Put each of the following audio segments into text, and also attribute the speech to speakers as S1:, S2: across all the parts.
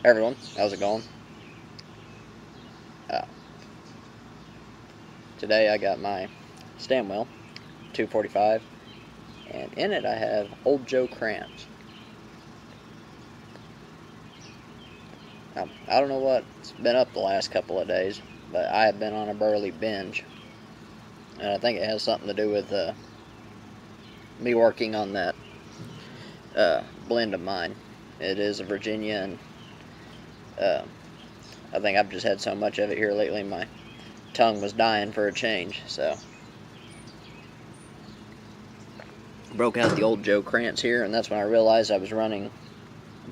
S1: Hey everyone, how's it going? Uh, Today I got my stem wheel, 245, and in it I have Old Joe Krantz. I don't know what's been up the last couple of days, but I have been on a burley binge, and I think it has something to do with me working on that blend of mine. It is a Virginia, and uh, I think I've just had so much of it here lately, my tongue was dying for a change, so broke out the Old Joe Krantz here, and that's when I realized I was running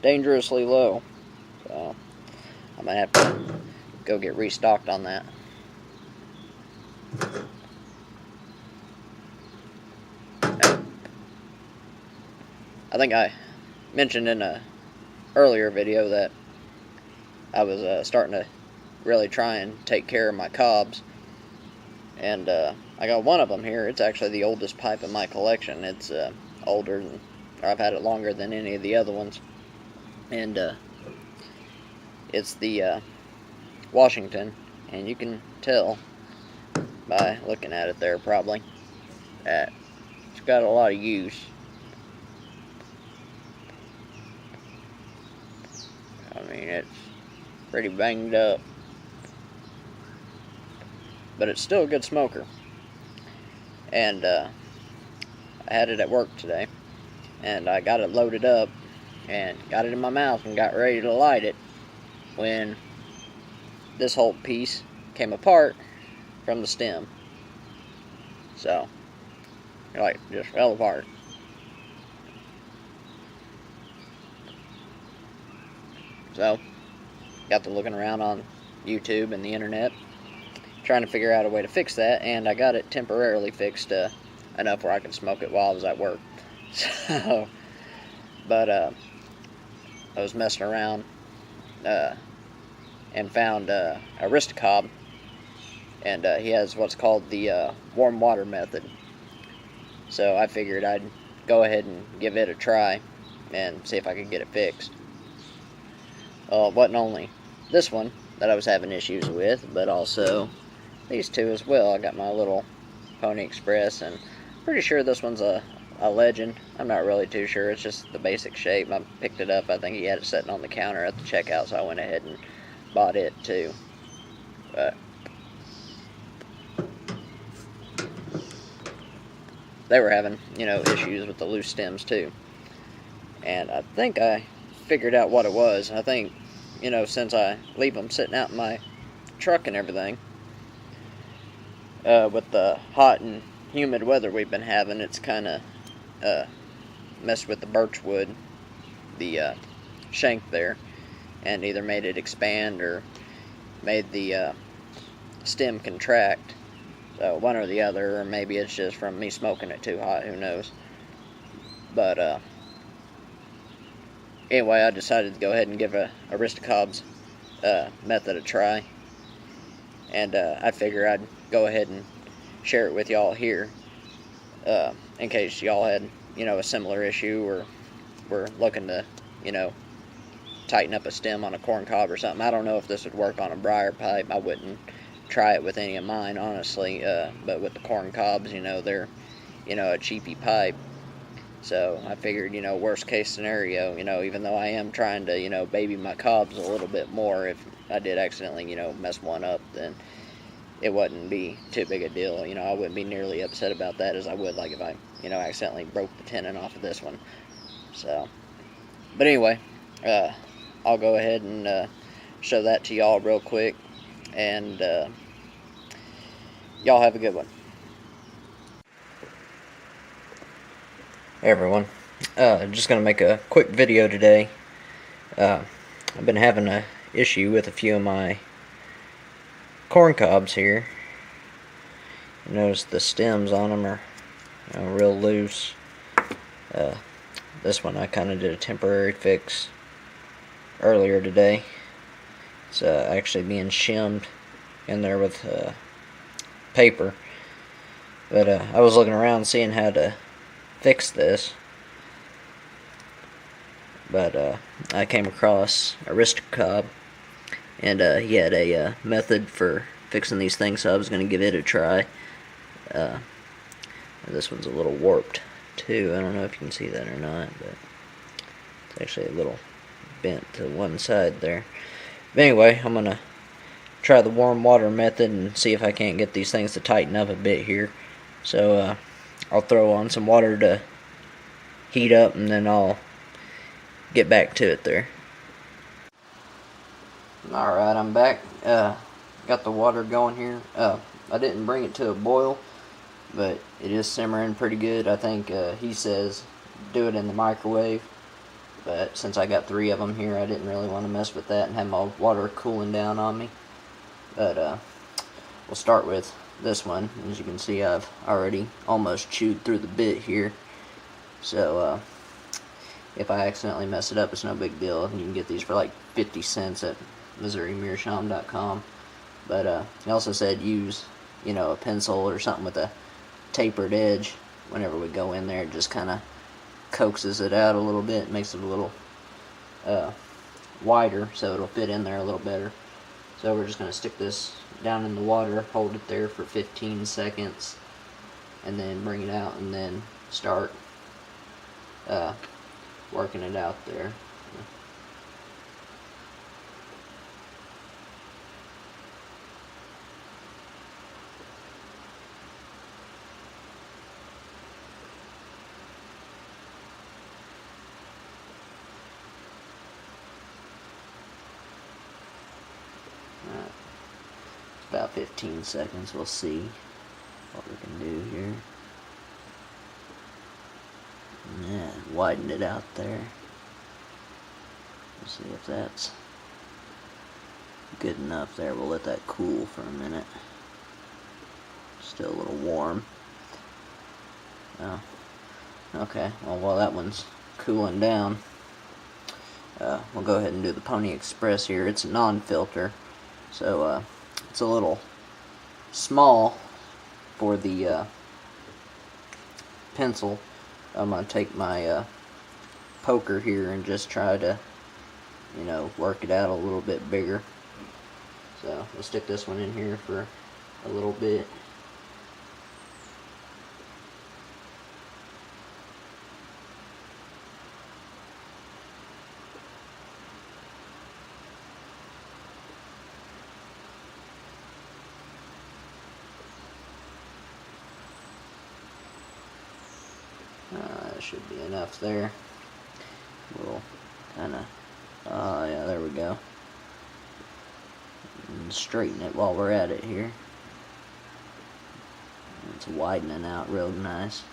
S1: dangerously low. So I might have to go get restocked on that. I think I mentioned in a earlier video that I was starting to really try and take care of my cobs, and I got one of them here. It's actually the oldest pipe in my collection. It's older than, or I've had it longer than any of the other ones, and it's the Washington, and you can tell by looking at it there probably that it's got a lot of use. I mean, it's pretty banged up, but it's still a good smoker. And I had it at work today, and I got it loaded up and got it in my mouth and got ready to light it when this whole piece came apart from the stem. So, like, just fell apart. So, got to looking around on YouTube and the internet, trying to figure out a way to fix that, and I got it temporarily fixed enough where I could smoke it while I was at work. So, but I was messing around and found Aristocob, and he has what's called the warm water method. So I figured I'd go ahead and give it a try and see if I could get it fixed. It wasn't only this one that I was having issues with, but also these two as well. I got my little Pony Express, and I'm pretty sure this one's a Legend. I'm not really too sure. It's just the basic shape. I picked it up. I think he had it sitting on the counter at the checkout, so I went ahead and bought it too. But they were having, issues with the loose stems too. And I think I figured out what it was. I think, since I leave them sitting out in my truck and everything, with the hot and humid weather we've been having, it's kind of messed with the birch wood, the shank there, and either made it expand or made the stem contract. So one or the other, or maybe it's just from me smoking it too hot, who knows. But anyway, I decided to go ahead and give Aristocob's method a try, and I figure I'd go ahead and share it with y'all here, in case y'all had, a similar issue, or were looking to, tighten up a stem on a corn cob or something. I don't know if this would work on a briar pipe. I wouldn't try it with any of mine, honestly, but with the corn cobs, they're, a cheapy pipe. So I figured, worst case scenario, even though I am trying to, baby my cobs a little bit more, if I did accidentally, mess one up, then it wouldn't be too big a deal. I wouldn't be nearly upset about that as I would like if I, accidentally broke the tenon off of this one. So, but anyway, I'll go ahead and show that to y'all real quick, and y'all have a good one. Hey everyone, just going to make a quick video today. I've been having an issue with a few of my corn cobs here. You notice the stems on them are real loose. This one I kind of did a temporary fix earlier today. It's actually being shimmed in there with paper. But I was looking around seeing how to fix this. but I came across Aristocob, and he had a method for fixing these things, so I was going to give it a try. This one's a little warped too. I don't know if you can see that or not, but it's actually a little bent to one side there. But anyway, I'm going to try the warm water method and see if I can't get these things to tighten up a bit here. So I'll throw on some water to heat up, and then I'll get back to it there. Alright, I'm back. Got the water going here. I didn't bring it to a boil, but it is simmering pretty good. I think he says do it in the microwave, but since I got 3 of them here, I didn't really want to mess with that and have my water cooling down on me. But we'll start with this one. As you can see, I've already almost chewed through the bit here, so if I accidentally mess it up, it's no big deal. You can get these for like 50 cents at MissouriMeerschaum.com. But he also said use, a pencil or something with a tapered edge whenever we go in there. It just kind of coaxes it out a little bit, makes it a little wider, so it'll fit in there a little better. So we're just going to stick this down in the water, hold it there for 15 seconds, and then bring it out, and then start working it out there. About 15 seconds. We'll see what we can do here. Yeah, widen it out there. Let's see if that's good enough there. We'll let that cool for a minute. Still a little warm. Oh, okay. Well, while that one's cooling down, we'll go ahead and do the Pony Express here. It's a non-filter, so it's a little small for the pencil. I'm going to take my poker here and just try to, work it out a little bit bigger. So we'll stick this one in here for a little bit. That should be enough there. We'll kind of, yeah, there we go. And straighten it while we're at it here. It's widening out real nice.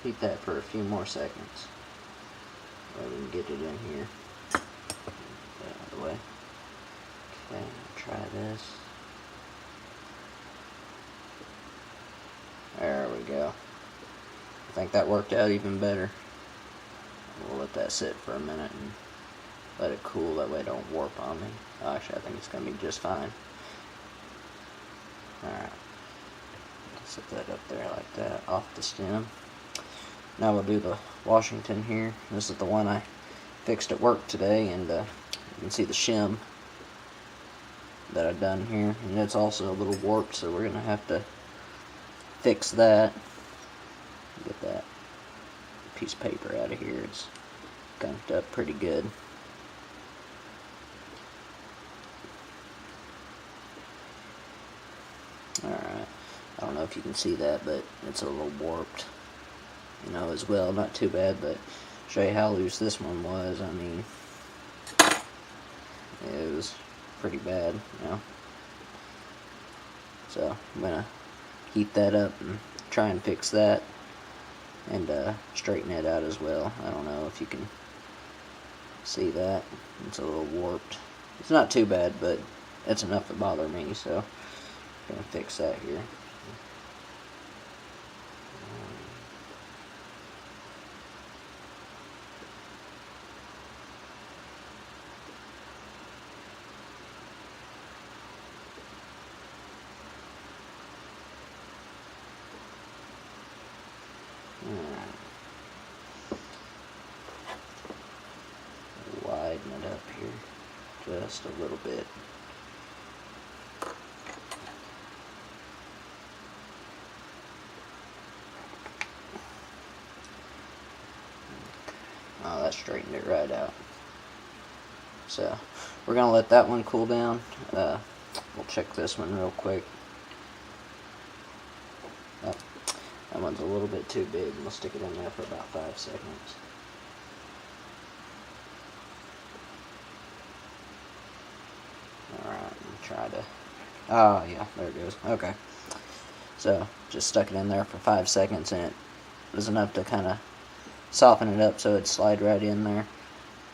S1: Heat that for a few more seconds. So we can get it in here. Get that out of the way. Okay, try this. There we go. I think that worked out even better. We'll let that sit for a minute and let it cool. That way it don't warp on me. Actually, I think it's going to be just fine. Alright. Set that up there like that, off the stem. Now we'll do the Washington here. This is the one I fixed at work today, and you can see the shim that I've done here. And it's also a little warped, so we're going to have to fix that. Get that piece of paper out of here. It's gunked up pretty good. Alright, I don't know if you can see that, but it's a little warped, as well. Not too bad, but show you how loose this one was. I mean, it was pretty bad, So I'm gonna heat that up and try and fix that, and straighten it out as well. I don't know if you can see that. It's a little warped. It's not too bad, but it's enough to bother me, so I'm gonna fix that here. just a little bit. Oh, that straightened it right out. So we're gonna let that one cool down. We'll check this one real quick. Oh, that one's a little bit too big. We'll stick it in there for about 5 seconds. Alright, try to... Oh, yeah, there it goes. Okay. So, just stuck it in there for 5 seconds, and it was enough to kind of soften it up so it'd slide right in there.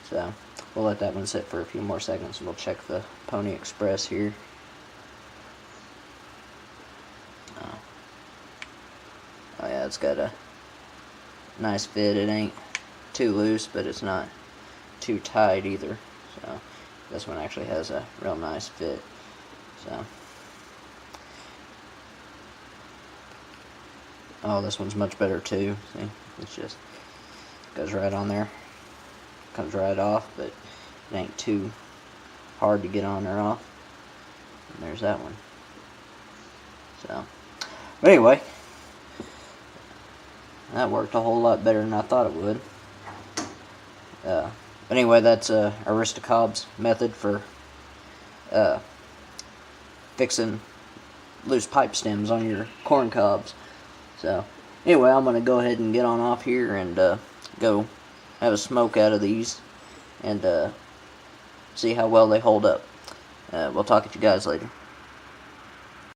S1: So, we'll let that one sit for a few more seconds, and we'll check the Pony Express here. Oh yeah, it's got a nice fit. It ain't too loose, but it's not too tight either. So this one actually has a real nice fit. So, oh, this one's much better too. See, it's just goes right on there, comes right off, but it ain't too hard to get on or off. And there's that one. So, but anyway, that worked a whole lot better than I thought it would. But anyway, that's Arista Cobb's method for fixing loose pipe stems on your corn cobs. So anyway, I'm going to go ahead and get on off here and go have a smoke out of these and see how well they hold up. We'll talk to you guys later.